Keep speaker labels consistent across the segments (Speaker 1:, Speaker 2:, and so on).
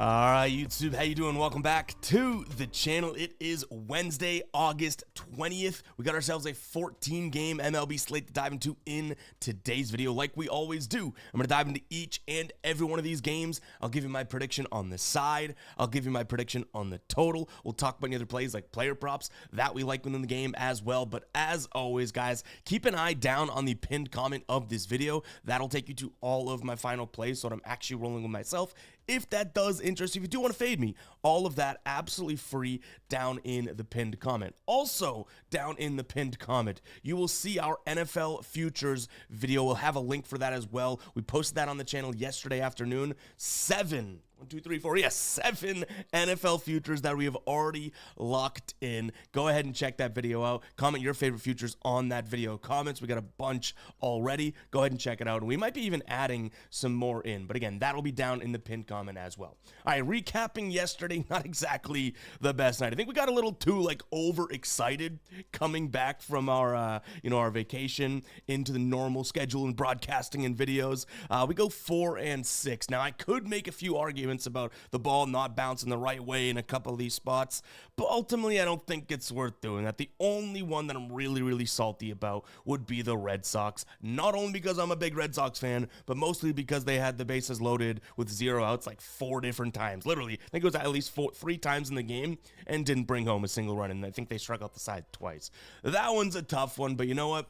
Speaker 1: All right, YouTube, how you doing? Welcome back to the channel. It is Wednesday, August 20th. We got ourselves a 14-game MLB slate to dive into in today's video. Like we always do, I'm going to dive into each and every one of these games. I'll give you my prediction on the side. I'll give you my prediction on the total. We'll talk about any other plays like player props that we like within the game as well. But as always, guys, keep an eye down on the pinned comment of this video. That'll take you to all of my final plays, so I'm actually rolling with myself. If that does interest you, if you do want to fade me, all of that absolutely free down in the pinned comment. Also, down in the pinned comment, you will see our NFL futures video. We'll have a link for that as well. We posted that on the channel yesterday afternoon. 7 NFL futures that we have already locked in. Go ahead and check that video out. Comment your favorite futures on that video comments. We got a bunch already. Go ahead and check it out. And we might be even adding some more in. But again, that'll be down in the pinned comment as well. All right, recapping yesterday, not exactly the best night. I think we got a little too overexcited coming back from our our vacation into the normal schedule and broadcasting and videos. We go 4-6. Now I could make a few arguments about the ball not bouncing the right way in a couple of these spots, but ultimately I don't think it's worth doing that. The only one that I'm really salty about would be the Red Sox, not only because I'm a big Red Sox fan, but mostly because they had the bases loaded with 0 outs like 4 different times. Literally, I think it was at least 3 times in the game and didn't bring home a single run, and I think they struck out the side twice. That one's a tough one, but you know what?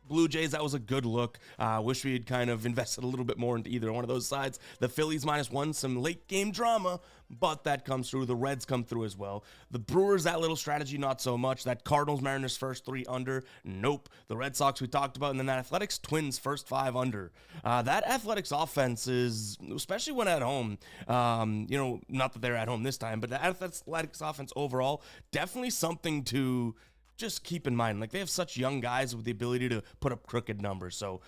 Speaker 1: Blue Jays, that was a good look. Wish we had kind of invested a little bit more into either one of those sides. The Phillies -1, some late game drama, but that comes through. The Reds come through as well. The Brewers, that little strategy, not so much. That Cardinals Mariners first 3 under, nope. The Red Sox we talked about, and then that Athletics Twins first 5 under. That Athletics offense is, especially when at home, not that they're at home this time, but the Athletics offense overall, definitely something to just keep in mind. Like, they have such young guys with the ability to put up crooked numbers. So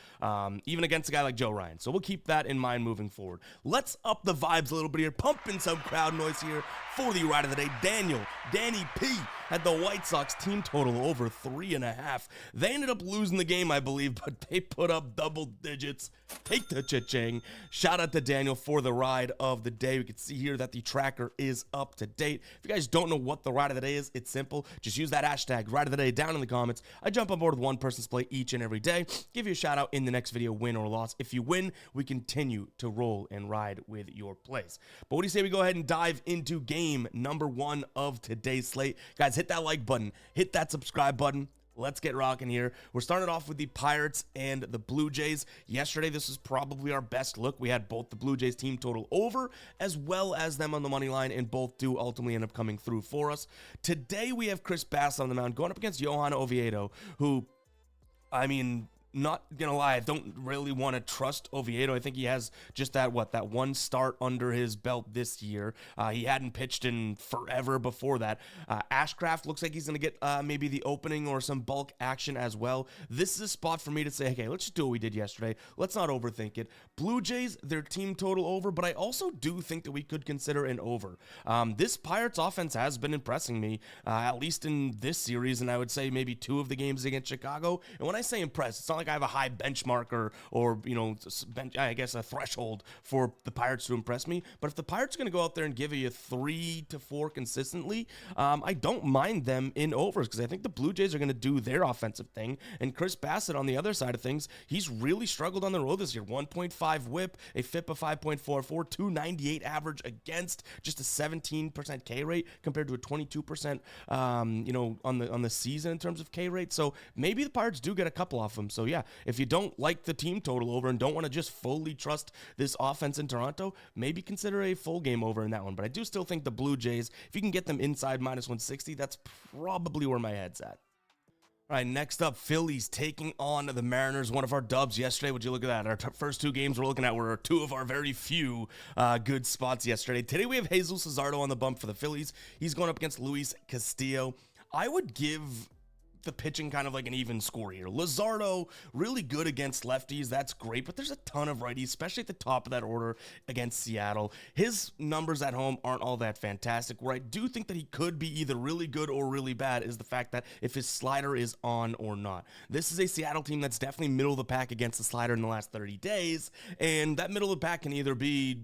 Speaker 1: even against a guy like Joe Ryan. So we'll keep that in mind moving forward. Let's up the vibes a little bit here. Pumping some crowd noise here for the ride of the day. Danny P had the White Sox team total over 3.5. They ended up losing the game, I believe, but they put up double digits. Take the cha-ching. Shout out to Daniel for the ride of the day. We can see here that the tracker is up to date. If you guys don't know what the ride of the day is, it's simple. Just use that hashtag ride of the day down in the comments. I jump on board with one person's play each and every day. Give you a shout out in the next video, win or loss. If you win, we continue to roll and ride with your plays. But what do you say we go ahead and dive into game number 1 of today's slate? Guys, hit that like button, hit that subscribe button. Let's get rocking here. We're starting off with the Pirates and the Blue Jays. Yesterday, this was probably our best look. We had both the Blue Jays team total over as well as them on the money line, and both do ultimately end up coming through for us. Today, we have Chris Bassitt on the mound going up against Johan Oviedo, who, I mean, not gonna lie, I don't really want to trust Oviedo. I think he has just that one start under his belt this year. He hadn't pitched in forever before that. Ashcraft looks like he's gonna get maybe the opening or some bulk action as well. This is a spot for me to say, okay, let's just do what we did yesterday. Let's not overthink it. Blue Jays, their team total over, but I also do think that we could consider an over. This Pirates offense has been impressing me, at least in this series, and I would say maybe 2 of the games against Chicago. And when I say impressed, it's not like I have a high benchmark or I guess a threshold for the Pirates to impress me. But if the Pirates are going to go out there and give you 3 to 4 consistently, I don't mind them in overs, because I think the Blue Jays are going to do their offensive thing. And Chris Bassitt on the other side of things, he's really struggled on the road this year. 1.5 whip, a FIP of 5.44, 298 average against, just a 17% K rate compared to a 22% on the season in terms of K rate. So maybe the Pirates do get a couple off them. So yeah, if you don't like the team total over and don't want to just fully trust this offense in Toronto, maybe consider a full game over in that one. But I do still think the Blue Jays, if you can get them inside -160, that's probably where my head's at. All right, next up, Phillies taking on the Mariners. One of our dubs yesterday. Would you look at that? Our first 2 games we're looking at were 2 of our very few good spots yesterday. Today we have Jesus Luzardo on the bump for the Phillies. He's going up against Luis Castillo. I would give the pitching kind of like an even score here. Luzardo, really good against lefties. That's great, but there's a ton of righties, especially at the top of that order against Seattle. His numbers at home aren't all that fantastic. Where I do think that he could be either really good or really bad is the fact that if his slider is on or not. This is a Seattle team that's definitely middle of the pack against the slider in the last 30 days, and that middle of the pack can either be,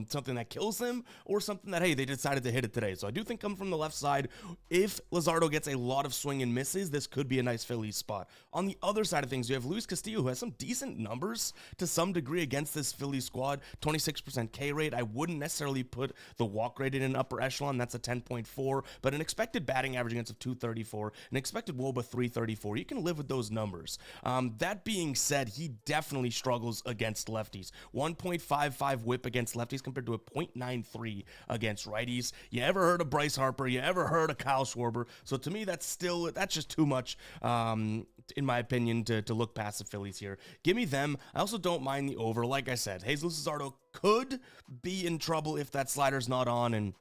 Speaker 1: something that kills him or something that, hey, they decided to hit it today. So I do think coming from the left side, if Luzardo gets a lot of swing and misses, this could be a nice Phillies spot. On the other side of things, you have Luis Castillo, who has some decent numbers to some degree against this Phillies squad. 26% K rate. I wouldn't necessarily put the walk rate in an upper echelon. That's a 10.4, but an expected batting average against a 234, an expected WOBA 334. You can live with those numbers. That being said, he definitely struggles against lefties. 1.55 whip against lefties compared to a 0.93 against righties. You ever heard of Bryce Harper? You ever heard of Kyle Schwarber? So to me, that's just too much, in my opinion, to look past the Phillies here. Give me them. I also don't mind the over. Like I said, Jesus Luzardo could be in trouble if that slider's not on, and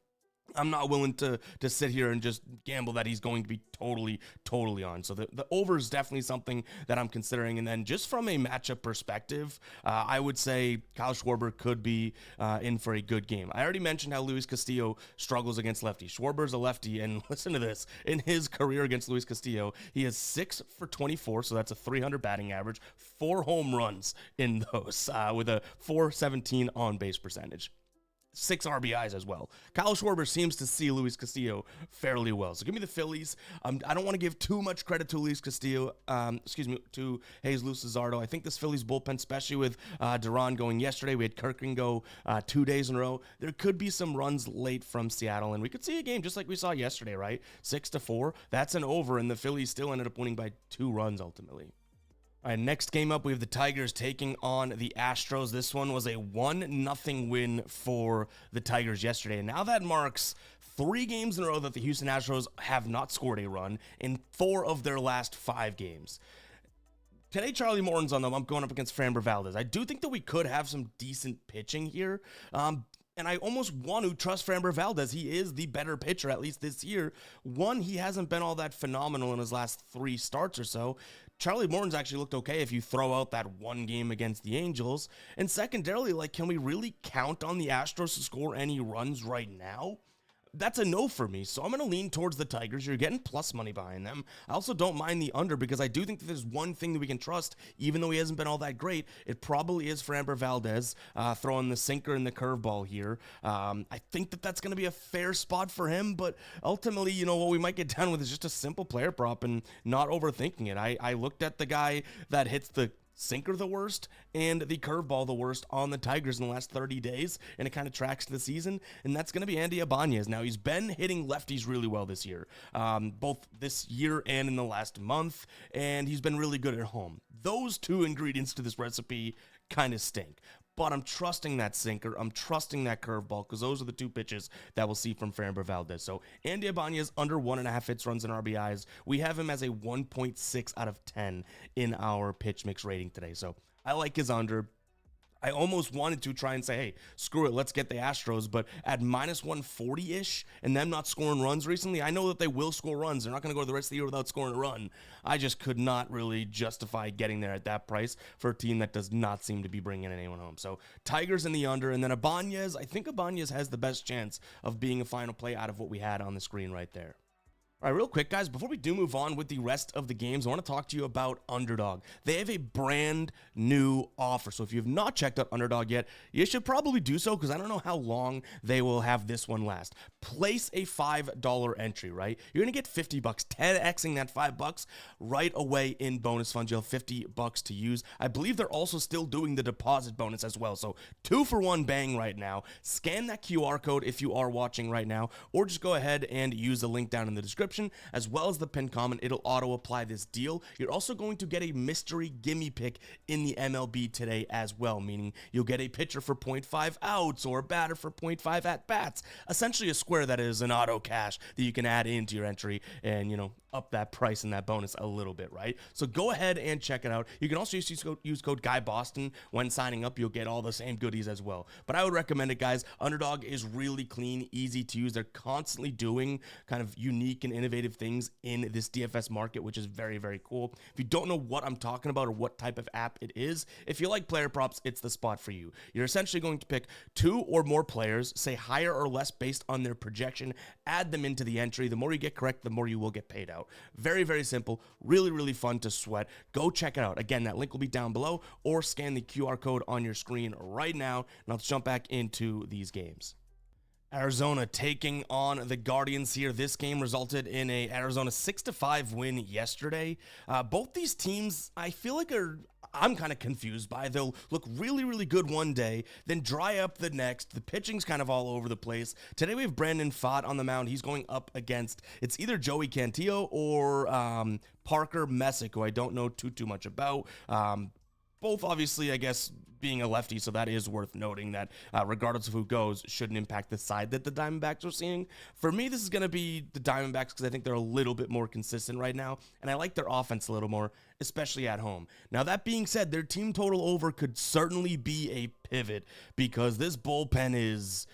Speaker 1: I'm not willing to sit here and just gamble that he's going to be totally on. So the over is definitely something that I'm considering. And then just from a matchup perspective, I would say Kyle Schwarber could be in for a good game. I already mentioned how Luis Castillo struggles against lefties. Schwarber's a lefty, and listen to this. In his career against Luis Castillo, he is 6 for 24, so that's a 300 batting average, 4 home runs in those, with a 417 on-base percentage. 6 RBIs as well. Kyle Schwarber seems to see Luis Castillo fairly well. So give me the Phillies. I don't want to give too much credit to Luis Castillo, to Jesus Luzardo. I think this Phillies bullpen, especially with Duran going yesterday, we had Kirkland go 2 days in a row. There could be some runs late from Seattle, and we could see a game just like we saw yesterday, right? 6-4. That's an over, and the Phillies still ended up winning by 2 runs ultimately. All right, next game up, we have the Tigers taking on the Astros. This one was a 1-0 win for the Tigers yesterday. And now that marks 3 games in a row that the Houston Astros have not scored a run in 4 of their last 5 games. Today, Charlie Morton's on them. I'm going up against Framber Valdez. I do think that we could have some decent pitching here. And I almost want to trust Framber Valdez. He is the better pitcher, at least this year. One, he hasn't been all that phenomenal in his last 3 starts or so. Charlie Morton's actually looked okay if you throw out that 1 game against the Angels. And secondarily, can we really count on the Astros to score any runs right now? That's a no for me, so I'm going to lean towards the Tigers. You're getting plus money behind them. I also don't mind the under because I do think that there's one thing that we can trust, even though he hasn't been all that great. It probably is Framber Valdez throwing the sinker and the curveball here. I think that that's going to be a fair spot for him, but ultimately, what we might get down with is just a simple player prop and not overthinking it. I looked at the guy that hits the sinker the worst and the curveball the worst on the Tigers in the last 30 days, and it kind of tracks to the season, and that's going to be Andy Ibanez. Now, he's been hitting lefties really well this year, both this year and in the last month, and he's been really good at home. Those 2 ingredients to this recipe kind of stink. But I'm trusting that sinker. I'm trusting that curveball because those are the 2 pitches that we'll see from Framber Valdez. So Andy Ibanez under 1.5 hits, runs, and RBIs. We have him as a 1.6 out of 10 in our pitch mix rating today. So I like his under. I almost wanted to try and say, hey, screw it, let's get the Astros, but at minus 140-ish and them not scoring runs recently, I know that they will score runs. They're not going to go the rest of the year without scoring a run. I just could not really justify getting there at that price for a team that does not seem to be bringing anyone home. So Tigers in the under, and then Ibanez. I think Ibanez has the best chance of being a final play out of what we had on the screen right there. All right, real quick, guys, before we do move on with the rest of the games, I want to talk to you about Underdog. They have a brand new offer. So if you have not checked out Underdog yet, you should probably do so because I don't know how long they will have this one last. Place a $5 entry, right? You're going to get $50, 10xing that $5 right away in bonus funds. You'll have $50 to use. I believe they're also still doing the deposit bonus as well. So 2 for 1 bang right now. Scan that QR code if you are watching right now, or just go ahead and use the link down in the description, as well as the pinned comment. It'll auto apply this deal. You're also going to get a mystery gimme pick in the MLB today as well, meaning you'll get a pitcher for 0.5 outs or a batter for 0.5 at bats. Essentially a square that is an auto cash that you can add into your entry and, up that price and that bonus a little bit, right? So go ahead and check it out. You can also use code GUYBOSTON when signing up. You'll get all the same goodies as well. But I would recommend it, guys. Underdog is really clean, easy to use. They're constantly doing kind of unique and innovative things in this DFS market, which is very, very cool. If you don't know what I'm talking about or what type of app it is, if you like player props, it's the spot for you. You're essentially going to pick 2 or more players, say higher or less based on their projection, add them into the entry. The more you get correct, the more you will get paid out. Very, very simple. Really, really fun to sweat. Go check it out. Again, that link will be down below, or scan the QR code on your screen right now. Now let's jump back into these games. Arizona taking on the Guardians here. This game resulted in a Arizona 6-5 win yesterday. Both these teams, I feel like I'm kind of confused by. They'll look really, really good one day, then dry up the next. The pitching's kind of all over the place. Today we have Brandon Pfaadt on the mound. He's going up against, it's either Joey Cantillo or Parker Messick, who I don't know too much about. Both obviously, I guess, being a lefty, so that is worth noting that regardless of who goes, shouldn't impact the side that the Diamondbacks are seeing. For me, this is going to be the Diamondbacks because I think they're a little bit more consistent right now, and I like their offense a little more, especially at home. Now, that being said, their team total over could certainly be a pivot because this bullpen is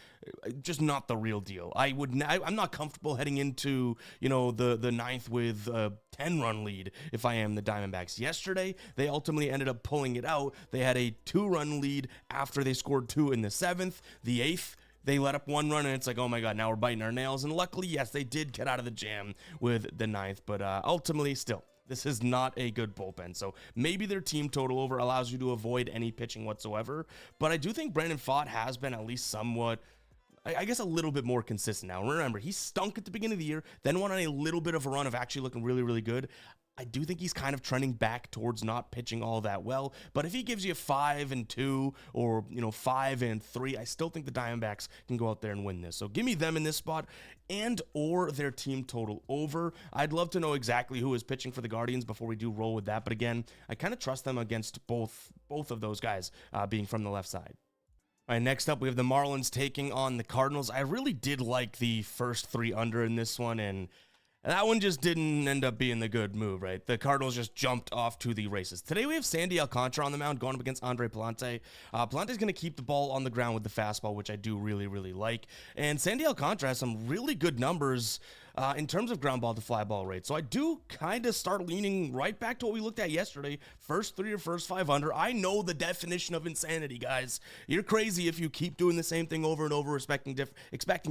Speaker 1: just not the real deal. I'm not comfortable heading into, the ninth with a 10-run lead if I am the Diamondbacks. Yesterday, they ultimately ended up pulling it out. They had a 2-run lead after they scored 2 in the 7th. The 8th, they let up 1 run, and it's like, oh my God, now we're biting our nails. And luckily, yes, they did get out of the jam with the 9th, but ultimately, still, this is not a good bullpen. So maybe their team total over allows you to avoid any pitching whatsoever. But I do think Brandon Pfaadt has been at least somewhat, I guess, a little bit more consistent now. Remember, he stunk at the beginning of the year, then went on a little bit of a run of actually looking really, really good. I do think he's kind of trending back towards not pitching all that well. But if he gives you 5-2 or 5-3, I still think the Diamondbacks can go out there and win this. So give me them in this spot and or their team total over. I'd love to know exactly who is pitching for the Guardians before we do roll with that. But again, I kind of trust them against both of those guys being from the left side. All right, next up, we have the Marlins taking on the Cardinals. I really did like the first 3 under in this one, and that one just didn't end up being the good move, right? The Cardinals just jumped off to the races. Today we have Sandy Alcantara on the mound going up against Andre Pallante. Pallante's going to keep the ball on the ground with the fastball, which I do really, really like. And Sandy Alcantara has some really good numbers in terms of ground ball to fly ball rate. So I do kind of start leaning right back to what we looked at yesterday. First 3 or first 5 under. I know the definition of insanity, guys. You're crazy if you keep doing the same thing over and over, expecting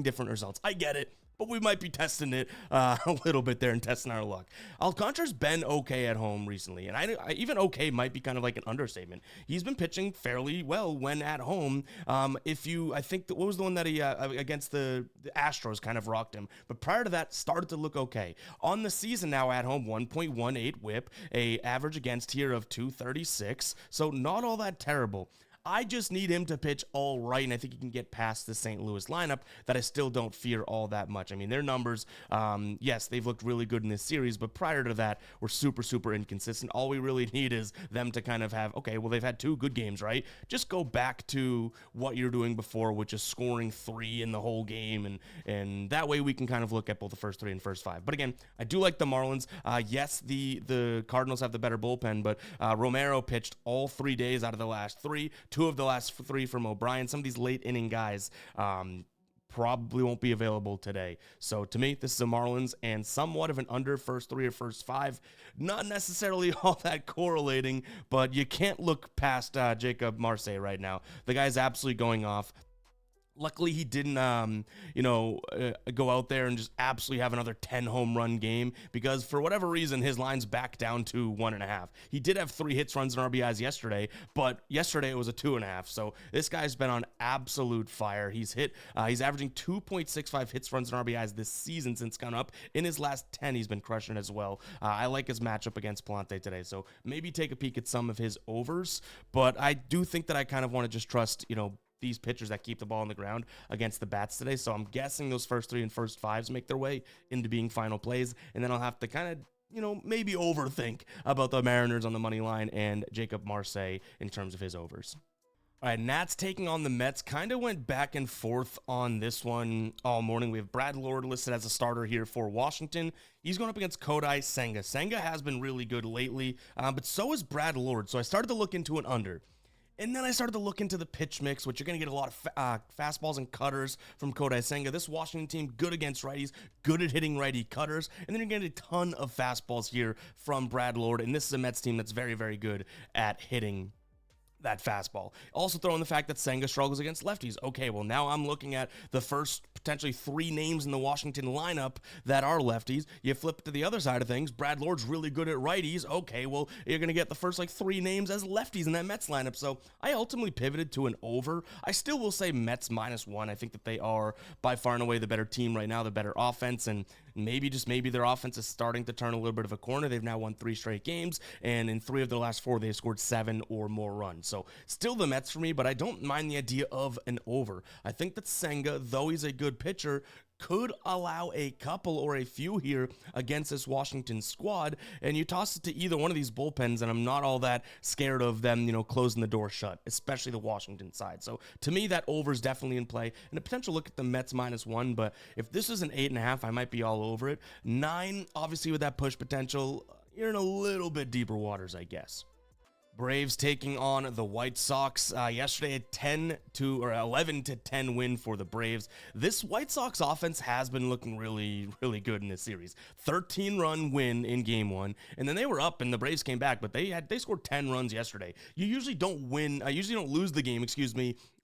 Speaker 1: different results. I get it. But we might be testing it a little bit there and testing our luck. Alcantara's been okay at home recently, and I even okay might be kind of like an understatement. He's been pitching fairly well when at home. I think what was the one that he against the Astros kind of rocked him, but prior to that started to look okay. On the season now at home, 1.18 whip, a average against here of 236, so not all that terrible. I just need him to pitch all right, and I think he can get past the St. Louis lineup that I still don't fear all that much. I mean, their numbers, yes, they've looked really good in this series, but prior to that, were super, super inconsistent. All we really need is them to kind of have, okay, well, they've had 2 good games, right? Just go back to what you're doing before, which is scoring 3 in the whole game, and that way we can kind of look at both the first 3 and first 5. But again, I do like the Marlins. Yes, the Cardinals have the better bullpen, but Romero pitched all 3 days out of the last 3. 2 of the last 3 from O'Brien. Some of these late inning guys probably won't be available today. So to me, this is a Marlins and somewhat of an under first 3 or first 5. Not necessarily all that correlating, but you can't look past Jacob Marseille right now. The guy's absolutely going off. Luckily, he didn't, go out there and just absolutely have another 10 home run game because for whatever reason, his line's back down to 1.5. He did have 3 hits, runs, and RBIs yesterday, but yesterday it was a 2.5. So this guy's been on absolute fire. He's averaging 2.65 hits, runs, and RBIs this season since gone up. In his last 10, he's been crushing as well. I like his matchup against Pallante today, so maybe take a peek at some of his overs, but I do think that I kind of want to just trust, these pitchers that keep the ball on the ground against the bats today. So I'm guessing those first 3 and first 5s make their way into being final plays. And then I'll have to kind of, maybe overthink about the Mariners on the money line and Jacob Marseille in terms of his overs. All right, Nats taking on the Mets. Kind of went back and forth on this one all morning. We have Brad Lord listed as a starter here for Washington. He's going up against Kodai Senga. Senga has been really good lately, but so is Brad Lord. So I started to look into an under. And then I started to look into the pitch mix, which you're going to get a lot of fastballs and cutters from Kodai Senga. This Washington team, good against righties, good at hitting righty cutters. And then you're getting a ton of fastballs here from Brad Lord. And this is a Mets team that's very, very good at hitting that fastball. Also throw in the fact that Senga struggles against lefties. Okay, well, now I'm looking at the first potentially 3 names in the Washington lineup that are lefties. You flip to the other side of things. Brad Lord's really good at righties. Okay, well, you're going to get the first 3 names as lefties in that Mets lineup. So I ultimately pivoted to an over. I still will say Mets -1. I think that they are by far and away the better team right now, the better offense, and maybe, just maybe, their offense is starting to turn a little bit of a corner. They've now won 3 straight games, and in 3 of their last 4, they've scored 7 or more runs. So still the Mets for me, but I don't mind the idea of an over. I think that Senga, though he's a good pitcher, could allow a couple or a few here against this Washington squad, and you toss it to either one of these bullpens, and I'm not all that scared of them, closing the door shut, especially the Washington side. So to me, that over is definitely in play, and a potential look at the Mets -1, but if this is an 8.5, I might be all over it. 9, obviously with that push potential, you're in a little bit deeper waters, I guess. Braves taking on the White Sox. Yesterday, a 11-10 win for the Braves. This White Sox offense has been looking really, really good in this series. 13-run win in Game 1, and then they were up, and the Braves came back, but they scored 10 runs yesterday. You usually don't lose the game,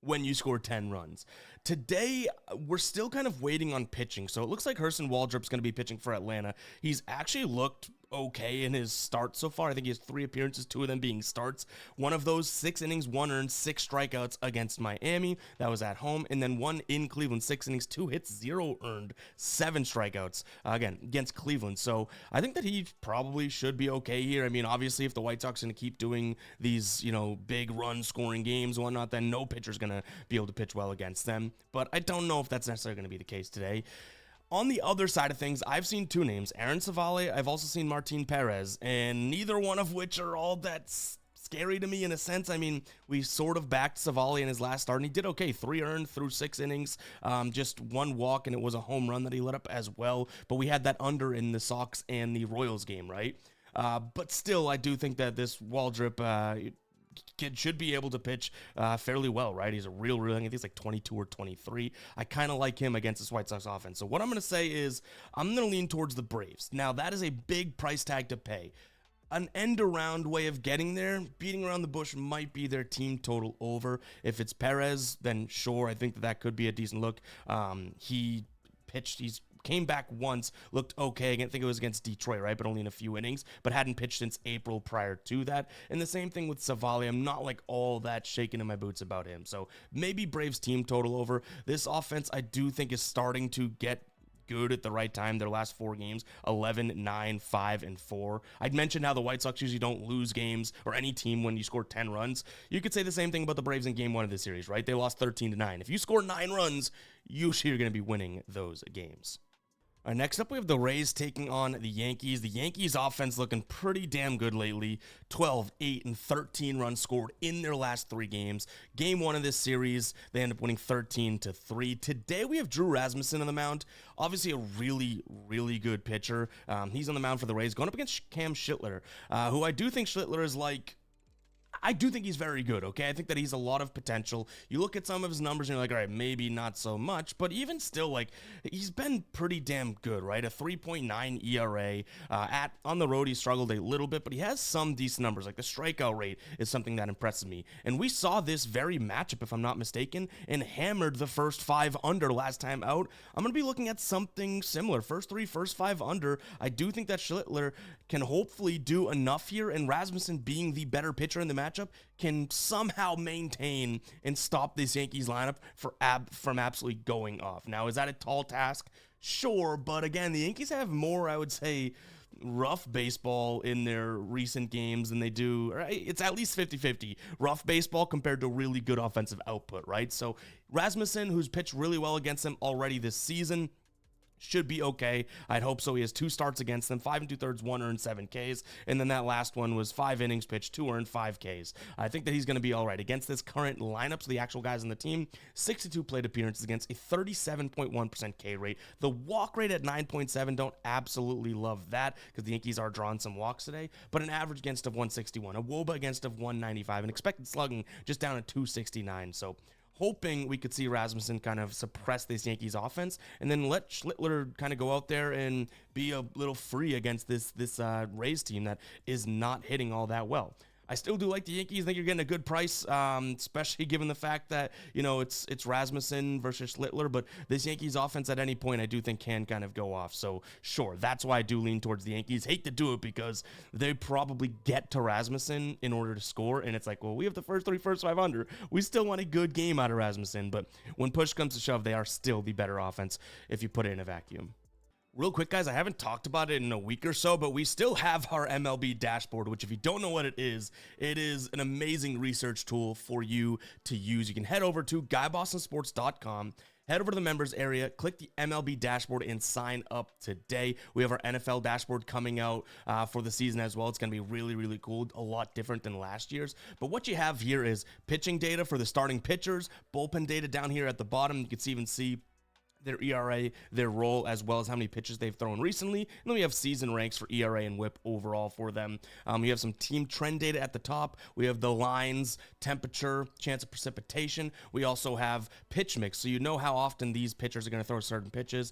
Speaker 1: when you score 10 runs. Today, we're still kind of waiting on pitching, so it looks like Hurston Waldrop's going to be pitching for Atlanta. He's actually looked okay in his start so far. I think he has 3 appearances, 2 of them being starts. One of those, 6 innings, 1 earned, 6 strikeouts against Miami. That was at home. And then 1 in Cleveland, 6 innings, 2 hits, 0 earned, 7 strikeouts, again, against Cleveland. So I think that he probably should be okay here. I mean, obviously, if the White Sox are going to keep doing these, big run-scoring games and whatnot, then no pitcher's going to be able to pitch well against them. But I don't know if that's necessarily going to be the case today. On the other side of things, I've seen 2 names, Aaron Savale. I've also seen Martin Perez, and neither one of which are all that scary to me in a sense. I mean, we sort of backed Savale in his last start, and he did okay. 3 earned through 6 innings, just 1 walk, and it was a home run that he let up as well. But we had that under in the Sox and the Royals game, right? But still, I do think that this Waldrop kid should be able to pitch fairly well, right? He's a real, I think he's like 22 or 23. I kind of like him against this White Sox offense. So what I'm going to say is I'm going to lean towards the Braves. Now, that is a big price tag to pay. An end-around way of getting there, beating around the bush, might be their team total over. If it's Perez, then sure, I think that could be a decent look. He's came back once, looked okay. I think it was against Detroit, right? But only in a few innings, but hadn't pitched since April prior to that. And the same thing with Savale. I'm not all that shaken in my boots about him. So maybe Braves team total over. This offense, I do think, is starting to get good at the right time. Their last 4 games, 11, 9, 5, and 4. I'd mentioned how the White Sox usually don't lose games, or any team, when you score 10 runs. You could say the same thing about the Braves in Game 1 of this series, right? They lost 13-9. If you score 9 runs, usually you're going to be winning those games. All right, next up, we have the Rays taking on the Yankees. The Yankees offense looking pretty damn good lately. 12, 8, and 13 runs scored in their last 3 games. Game 1 of this series, they end up winning 13-3. Today, we have Drew Rasmussen on the mound. Obviously, a really, really good pitcher. He's on the mound for the Rays, going up against Cam Schlittler, who I do think Schlittler is I do think he's very good, okay? I think that he's a lot of potential. You look at some of his numbers and you're like, all right, maybe not so much, but even still, he's been pretty damn good, right? A 3.9 ERA. On the road, he struggled a little bit, but he has some decent numbers. Like the strikeout rate is something that impresses me. And we saw this very matchup, if I'm not mistaken, and hammered the first 5 under last time out. I'm going to be looking at something similar. First 3, first 5 under. I do think that Schlittler can hopefully do enough here, and Rasmussen, being the better pitcher in the matchup, can somehow maintain and stop this Yankees lineup from absolutely going off. Now, is that a tall task? Sure, but again, the Yankees have more, I would say, rough baseball in their recent games than they do, right? It's at least 50-50 rough baseball compared to really good offensive output, right? So Rasmussen, who's pitched really well against them already this season, should be okay. I'd hope so. He has 2 starts against them, 5 2/3, 1 earned, 7 Ks. And then that last one was 5 innings pitched, 2 earned, 5 Ks. I think that he's going to be all right. Against this current lineup, so the actual guys on the team, 62 plate appearances against a 37.1% K rate. The walk rate at 9.7, don't absolutely love that because the Yankees are drawing some walks today, but an average against of 161, a WOBA against of 195, and expected slugging just down at 269. So hoping we could see Rasmussen kind of suppress this Yankees offense and then let Schlittler kind of go out there and be a little free against this Rays team that is not hitting all that well. I still do like the Yankees. I think you're getting a good price, especially given the fact that, you know, it's Rasmussen versus Schlittler, but this Yankees offense at any point I do think can kind of go off. So sure, that's why I do lean towards the Yankees. Hate to do it because they probably get to Rasmussen in order to score, and it's like, well, we have the first 5 under. We still want a good game out of Rasmussen, but when push comes to shove, they are still the better offense if you put it in a vacuum. Real quick, guys, I haven't talked about it in a week or so, but we still have our MLB dashboard, which if you don't know what it is an amazing research tool for you to use. You can head over to GuyBostonSports.com, head over to the members area, click the MLB dashboard, and sign up today. We have our NFL dashboard coming out for the season as well. It's going to be really, really cool, a lot different than last year's. But what you have here is pitching data for the starting pitchers, bullpen data down here at the bottom. You can even see their ERA, their role, as well as how many pitches they've thrown recently. And then we have season ranks for ERA and WHIP overall for them. We have some team trend data at the top. We have the lines, temperature, chance of precipitation. We also have pitch mix, so you know how often these pitchers are going to throw certain pitches.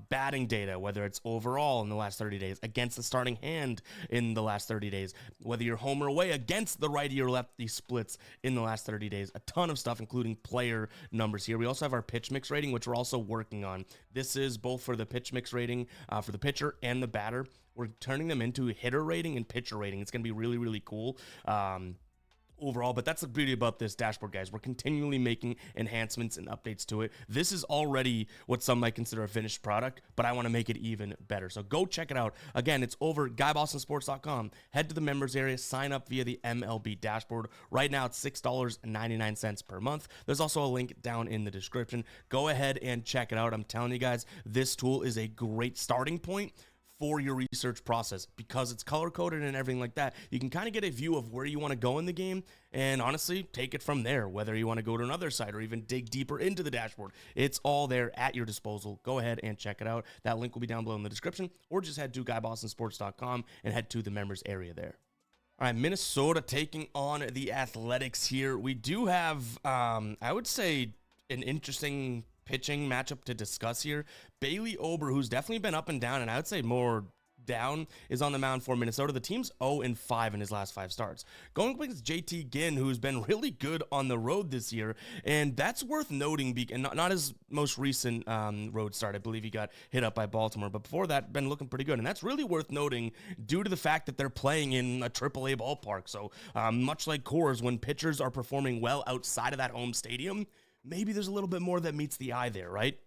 Speaker 1: Batting data, whether it's overall in the last 30 days, against the starting hand in the last 30 days, whether you're home or away against the righty or lefty splits in the last 30 days. A ton of stuff, including player numbers here. We also have our pitch mix rating, which we're also working on. This is both for the pitch mix rating for the pitcher and the batter. We're turning them into hitter rating and pitcher rating. It's going to be really, really cool. Overall, but that's the beauty about this dashboard, guys. We're continually making enhancements and updates to it. This is already what some might consider a finished product, but I want to make it even better. So go check it out. Again, it's over at GuyBostonSports.com. Head to the members area, sign up via the MLB dashboard. Right now, it's $6.99 per month. There's also a link down in the description. Go ahead and check it out. I'm telling you guys, this tool is a great starting point for your research process because it's color coded and everything like that. You can kind of get a view of where you want to go in the game and honestly take it from there, whether you want to go to another site or even dig deeper into the dashboard. It's all there at your disposal. Go ahead and check it out. That link will be down below in the description, or just head to GuyBostonSports.com and head to the members area there. All right, Minnesota taking on the Athletics here. We do have, I would say, an interesting pitching matchup to discuss here. Bailey Ober, who's definitely been up and down, and I would say more down, is on the mound for Minnesota. The team's 0-5 in his last 5 starts. Going up against JT Ginn, who's been really good on the road this year, and that's worth noting, and not his most recent road start. I believe he got hit up by Baltimore, but before that, been looking pretty good, and that's really worth noting due to the fact that they're playing in a AAA ballpark. So much like Coors, when pitchers are performing well outside of that home stadium, maybe there's a little bit more that meets the eye there, right?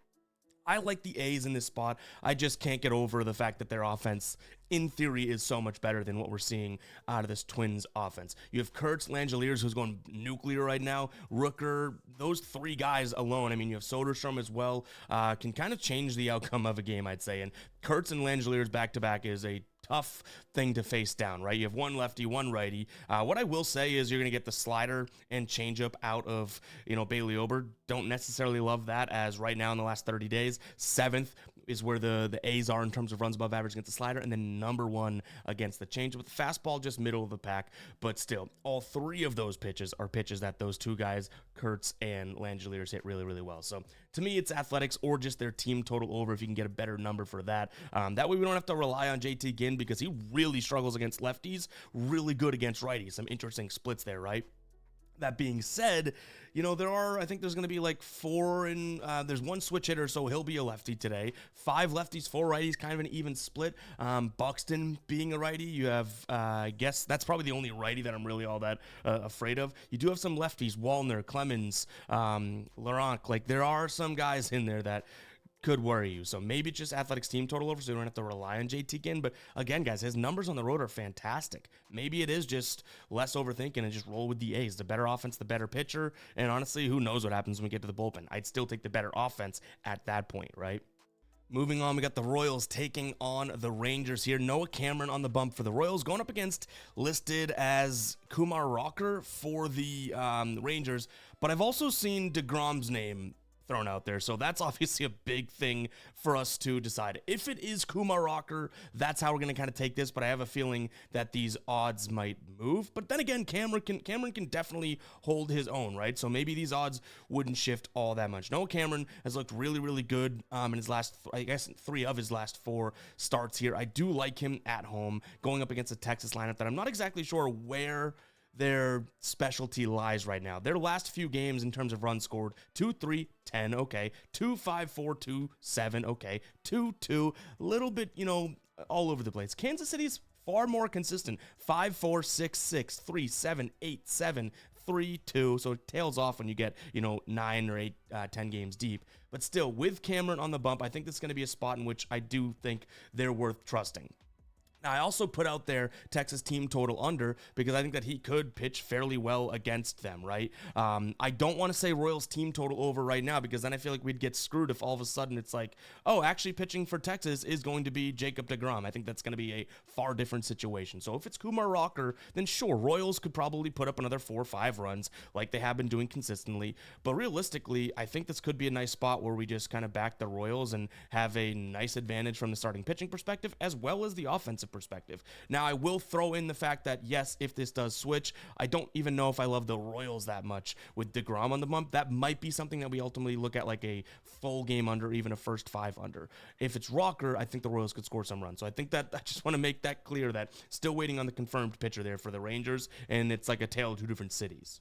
Speaker 1: I like the A's in this spot. I just can't get over the fact that their offense, in theory, is so much better than what we're seeing out of this Twins offense. You have Kurtz, Langeliers, who's going nuclear right now, Rooker, those 3 guys alone. I mean, you have Soderstrom as well, can kind of change the outcome of a game, I'd say. And Kurtz and Langeliers back-to-back is a tough thing to face down, right? You have one lefty, one righty. What I will say is you're going to get the slider and changeup out of, Bailey Ober. Don't necessarily love that, as right now in the last 30 days, 7th is where the A's are in terms of runs above average against the slider, and then number 1 against the changeup. With the fastball just middle of the pack, but still, all 3 of those pitches are pitches that those 2 guys, Kurtz and Langeliers, hit really, really well. So to me, it's Athletics or just their team total over if you can get a better number for that. That way we don't have to rely on JT Ginn because he really struggles against lefties, really good against righties. Some interesting splits there, right? That being said, I think there's going to be like 4 and there's 1 switch hitter, so he'll be a lefty today. 5 lefties, 4 righties, kind of an even split. Buxton being a righty, you have, I guess that's probably the only righty that I'm really all that afraid of. You do have some lefties, Wallner, Clemens, Laurent. Like, there are some guys in there that could worry you. So maybe it's just Athletics team total over, so you don't have to rely on JT Ginn. But again, guys, his numbers on the road are fantastic. Maybe it is just less overthinking and just roll with the A's. The better offense, the better pitcher. And honestly, who knows what happens when we get to the bullpen? I'd still take the better offense at that point, right? Moving on, we got the Royals taking on the Rangers here. Noah Cameron on the bump for the Royals, going up against listed as Kumar Rocker for the Rangers. But I've also seen DeGrom's name thrown out there, so that's obviously a big thing for us to decide. If it is Kumar Rocker, that's how we're going to kind of take this, but I have a feeling that these odds might move. But then again, Cameron can definitely hold his own, right? So maybe these odds wouldn't shift all that much. Noah Cameron has looked really, really good in his last, I guess, 3 of his last 4 starts here. I do like him at home, going up against a Texas lineup that I'm not exactly sure where their specialty lies right now. Their last few games in terms of runs scored, 2-3, 10, okay, 2-5-4, 2-7, okay, 2-2, a little bit, all over the place. Kansas City's far more consistent, 5-4, 6-6, 3-7, 8-7, 3-2, so it tails off when you get, 9 or 8, 10 games deep. But still, with Cameron on the bump, I think this is going to be a spot in which I do think they're worth trusting. Now, I also put out there Texas team total under because I think that he could pitch fairly well against them, right? I don't want to say Royals team total over right now because then I feel like we'd get screwed if all of a sudden it's like, oh, actually pitching for Texas is going to be Jacob deGrom. I think that's going to be a far different situation. So if it's Kumar Rocker, then sure, Royals could probably put up another 4 or 5 runs like they have been doing consistently. But realistically, I think this could be a nice spot where we just kind of back the Royals and have a nice advantage from the starting pitching perspective as well as the offensive perspective. Now, I will throw in the fact that, yes, if this does switch, I don't even know if I love the Royals that much with deGrom on the bump. That might be something that we ultimately look at like a full game under, even a first 5 under. If it's Rocker, I think the Royals could score some runs. So I think that I just want to make that clear that still waiting on the confirmed pitcher there for the Rangers, and it's like a tale of 2 different cities.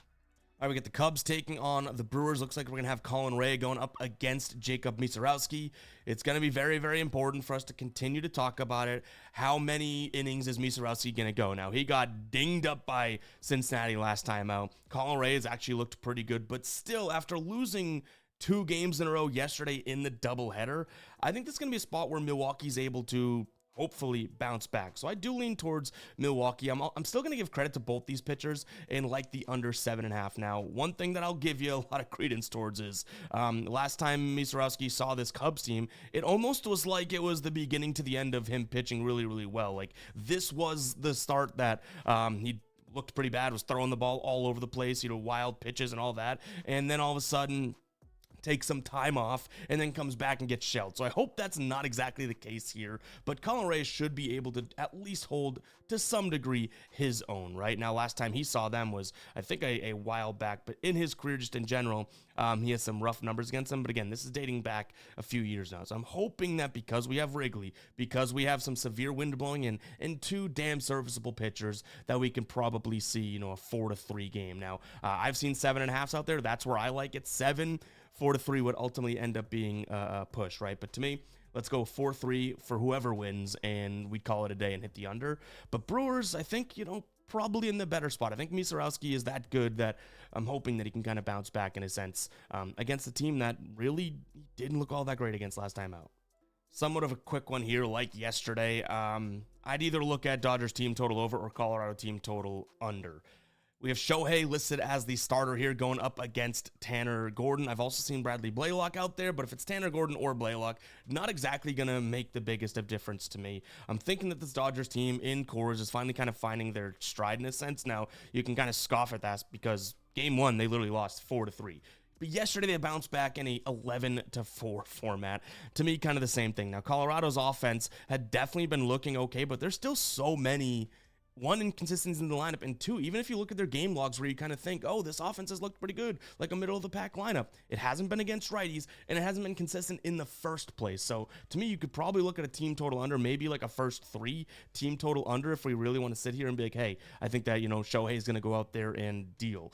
Speaker 1: All right, we get the Cubs taking on the Brewers. Looks like we're going to have Colin Rea going up against Jacob Misarowski. It's going to be very, very important for us to continue to talk about it. How many innings is Misarowski going to go? Now, he got dinged up by Cincinnati last time out. Colin Rea has actually looked pretty good, but still, after losing 2 games in a row yesterday in the doubleheader, I think this is going to be a spot where Milwaukee's able to hopefully bounce back. So I do lean towards Milwaukee. I'm still going to give credit to both these pitchers and like the under 7.5. Now, one thing that I'll give you a lot of credence towards is last time Misarowski saw this Cubs team, it almost was like it was the beginning to the end of him pitching really, really well. Like this was the start that he looked pretty bad, was throwing the ball all over the place, wild pitches and all that. And then all of a sudden, take some time off, and then comes back and gets shelled. So I hope that's not exactly the case here, but Colin Rea should be able to at least hold, to some degree, his own, right? Now, last time he saw them was, I think, a while back, but in his career, just in general, he has some rough numbers against him, but again, this is dating back a few years now, so I'm hoping that because we have Wrigley, because we have some severe wind blowing in, and 2 damn serviceable pitchers, that we can probably see, a 4-3 game. Now, I've seen 7.5s out there. That's where I like it. 7, 4-3 would ultimately end up being a push, right? But to me, let's go 4-3 for whoever wins, and we'd call it a day and hit the under. But Brewers, I think, probably in the better spot. I think Misarowski is that good that I'm hoping that he can kind of bounce back in a sense against a team that really didn't look all that great against last time out. Somewhat of a quick one here, like yesterday. I'd either look at Dodgers team total over or Colorado team total under. We have Shohei listed as the starter here going up against Tanner Gordon. I've also seen Bradley Blaylock out there, but if it's Tanner Gordon or Blaylock, not exactly going to make the biggest of difference to me. I'm thinking that this Dodgers team in Coors is finally kind of finding their stride in a sense. Now, you can kind of scoff at that because game 1, they literally lost 4-3. But yesterday, they bounced back in a 11-4 format. To me, kind of the same thing. Now, Colorado's offense had definitely been looking okay, but there's still so many, 1, inconsistencies in the lineup, and 2, even if you look at their game logs where you kind of think, oh, this offense has looked pretty good, like a middle-of-the-pack lineup, it hasn't been against righties, and it hasn't been consistent in the first place. So, to me, you could probably look at a team total under, maybe like a first 3 team total under if we really want to sit here and be like, hey, I think that, Shohei is going to go out there and deal.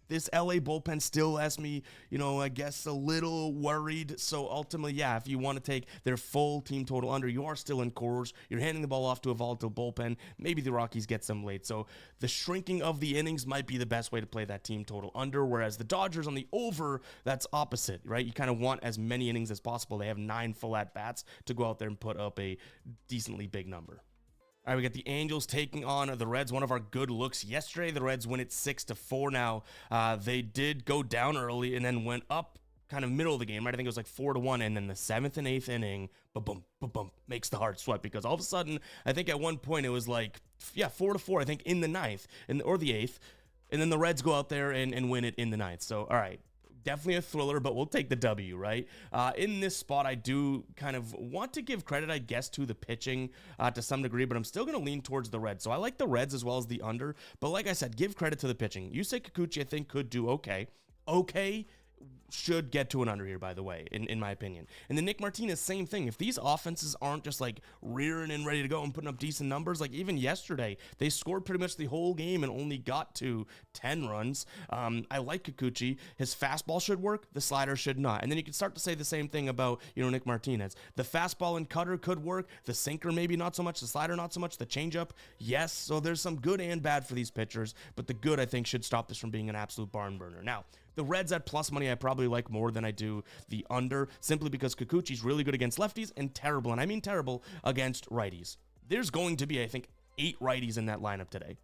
Speaker 1: This LA bullpen still has me, I guess a little worried. So ultimately, yeah, if you want to take their full team total under, you are still in Coors. You're handing the ball off to a volatile bullpen. Maybe the Rockies get some late. So the shrinking of the innings might be the best way to play that team total under, whereas the Dodgers on the over, that's opposite, right? You kind of want as many innings as possible. They have 9 full at-bats to go out there and put up a decently big number. All right, we got the Angels taking on the Reds. One of our good looks yesterday. The Reds win it 6-4 now. They did go down early and then went up kind of middle of the game, right? I think it was like 4-1, and then the 7th and 8th inning, boom, makes the heart sweat, because all of a sudden, I think at one point it was like, 4-4, I think, in the 9th, or the 8th, and then the Reds go out there and win it in the 9th. So, all right, definitely a thriller, but we'll take the W, right? In this spot, I do kind of want to give credit, I guess, to the pitching to some degree, but I'm still going to lean towards the Reds. So I like the Reds as well as the under, but like I said, give credit to the pitching. Yusei Kikuchi, I think, could do okay. Should get to an under here, by the way, in my opinion. And then Nick Martinez, same thing. If these offenses aren't just like rearing and ready to go and putting up decent numbers, like even yesterday, they scored pretty much the whole game and only got to 10 runs. I like Kikuchi. His fastball should work. The slider should not. And then you can start to say the same thing about, Nick Martinez. The fastball and cutter could work. The sinker, maybe not so much. The slider, not so much. The changeup, yes. So there's some good and bad for these pitchers, but the good, I think, should stop this from being an absolute barn burner. Now, the Reds at plus money, I probably like more than I do the under, simply because Kikuchi's really good against lefties and terrible, and I mean terrible, against righties. There's going to be, I think, 8 righties in that lineup today.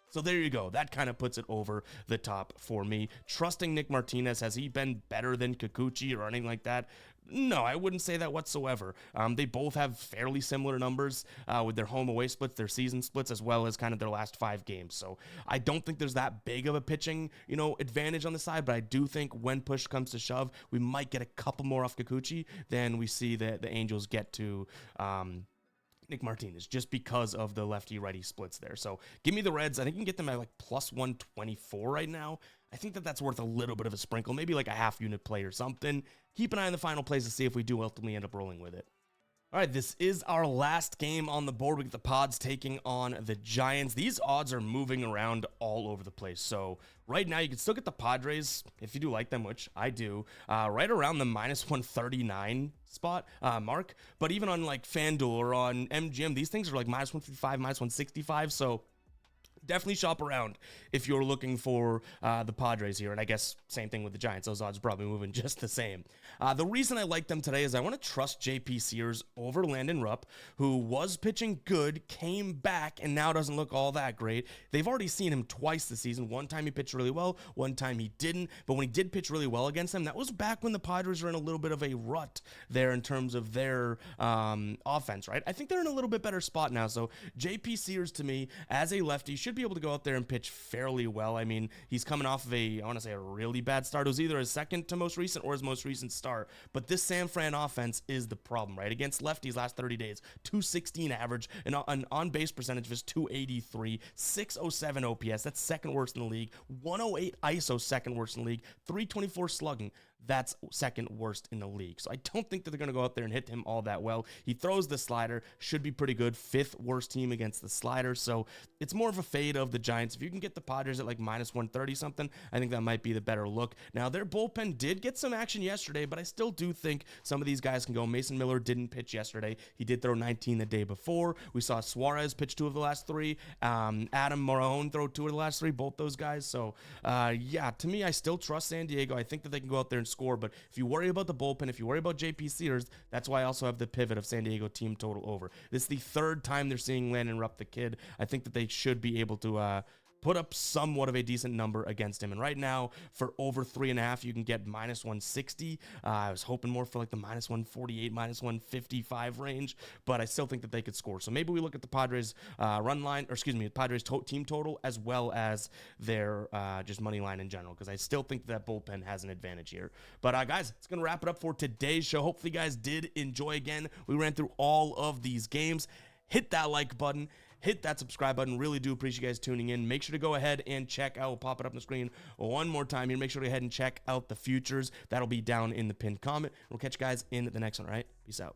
Speaker 1: So there you go. That kind of puts it over the top for me. Trusting Nick Martinez, has he been better than Kikuchi or anything like that? No, I wouldn't say that whatsoever. They both have fairly similar numbers with their home away splits, their season splits, as well as kind of their last 5 games. So I don't think there's that big of a pitching, advantage on the side, but I do think when push comes to shove, we might get a couple more off Kikuchi than we see the Angels get to Nick Martinez, just because of the lefty-righty splits there. So give me the Reds. I think you can get them at like plus 124 right now. I think that's worth a little bit of a sprinkle, maybe like a half unit play or something. Keep an eye on the final plays to see if we do ultimately end up rolling with it. All right, this is our last game on the board. We get the Pods taking on the Giants. These odds are moving around all over the place. So right now, you can still get the Padres, if you do like them, which I do, right around the minus 139 spot mark. But even on like FanDuel or on MGM, these things are like minus 155, minus 165. So definitely shop around if you're looking for the Padres here. And I guess same thing with the Giants. Those odds are probably moving just the same. The reason I like them today is I want to trust JP Sears over Landon Rupp, who was pitching good, came back, and now doesn't look all that great. They've already seen him twice this season. One time he pitched really well, one time he didn't. But when he did pitch really well against them, that was back when the Padres were in a little bit of a rut there in terms of their offense, right? I think they're in a little bit better spot now. So JP Sears, to me, as a lefty, should be able to go out there and pitch fairly well. I mean, he's coming off of I want to say a really bad start. It was either his second to most recent or his most recent start. But this San Fran offense is the problem, right? Against lefties last 30 days, 216 average, and an on-base percentage of just 283, 607 OPS, that's second worst in the league, 108 ISO, second worst in the league, 324 slugging, that's second worst in the league. So I don't think that they're going to go out there and hit him all that well. He throws the slider, should be pretty good, 5th worst team against the slider. So it's more of a fade of the Giants. If you can get the Padres at like minus 130 something, I think that might be the better look. Now, their bullpen did get some action yesterday, but I still do think some of these guys can go. Mason Miller didn't pitch yesterday. He did throw 19 the day before. We saw Suarez pitch 2 of the last 3. Adam Morone throw 2 of the last 3, both those guys. So, yeah, to me, I still trust San Diego. I think that they can go out there and score, but if you worry about the bullpen, if you worry about JP Sears, that's why I also have the pivot of San Diego team total over. This is the 3rd time they're seeing Landon Rupp, the kid. I think that they should be able to put up somewhat of a decent number against him. And right now, for over 3.5, you can get minus 160. I was hoping more for like the minus 148, minus 155 range, but I still think that they could score. So maybe we look at the Padres Padres team total, as well as their just money line in general, because I still think that bullpen has an advantage here. But guys, it's going to wrap it up for today's show. Hopefully you guys did enjoy. Again, we ran through all of these games. Hit that like button. Hit that subscribe button. Really do appreciate you guys tuning in. Make sure to go ahead and check out, we'll pop it up on the screen one more time here. Make sure to go ahead and check out the futures. That'll be down in the pinned comment. We'll catch you guys in the next one, all right? Peace out.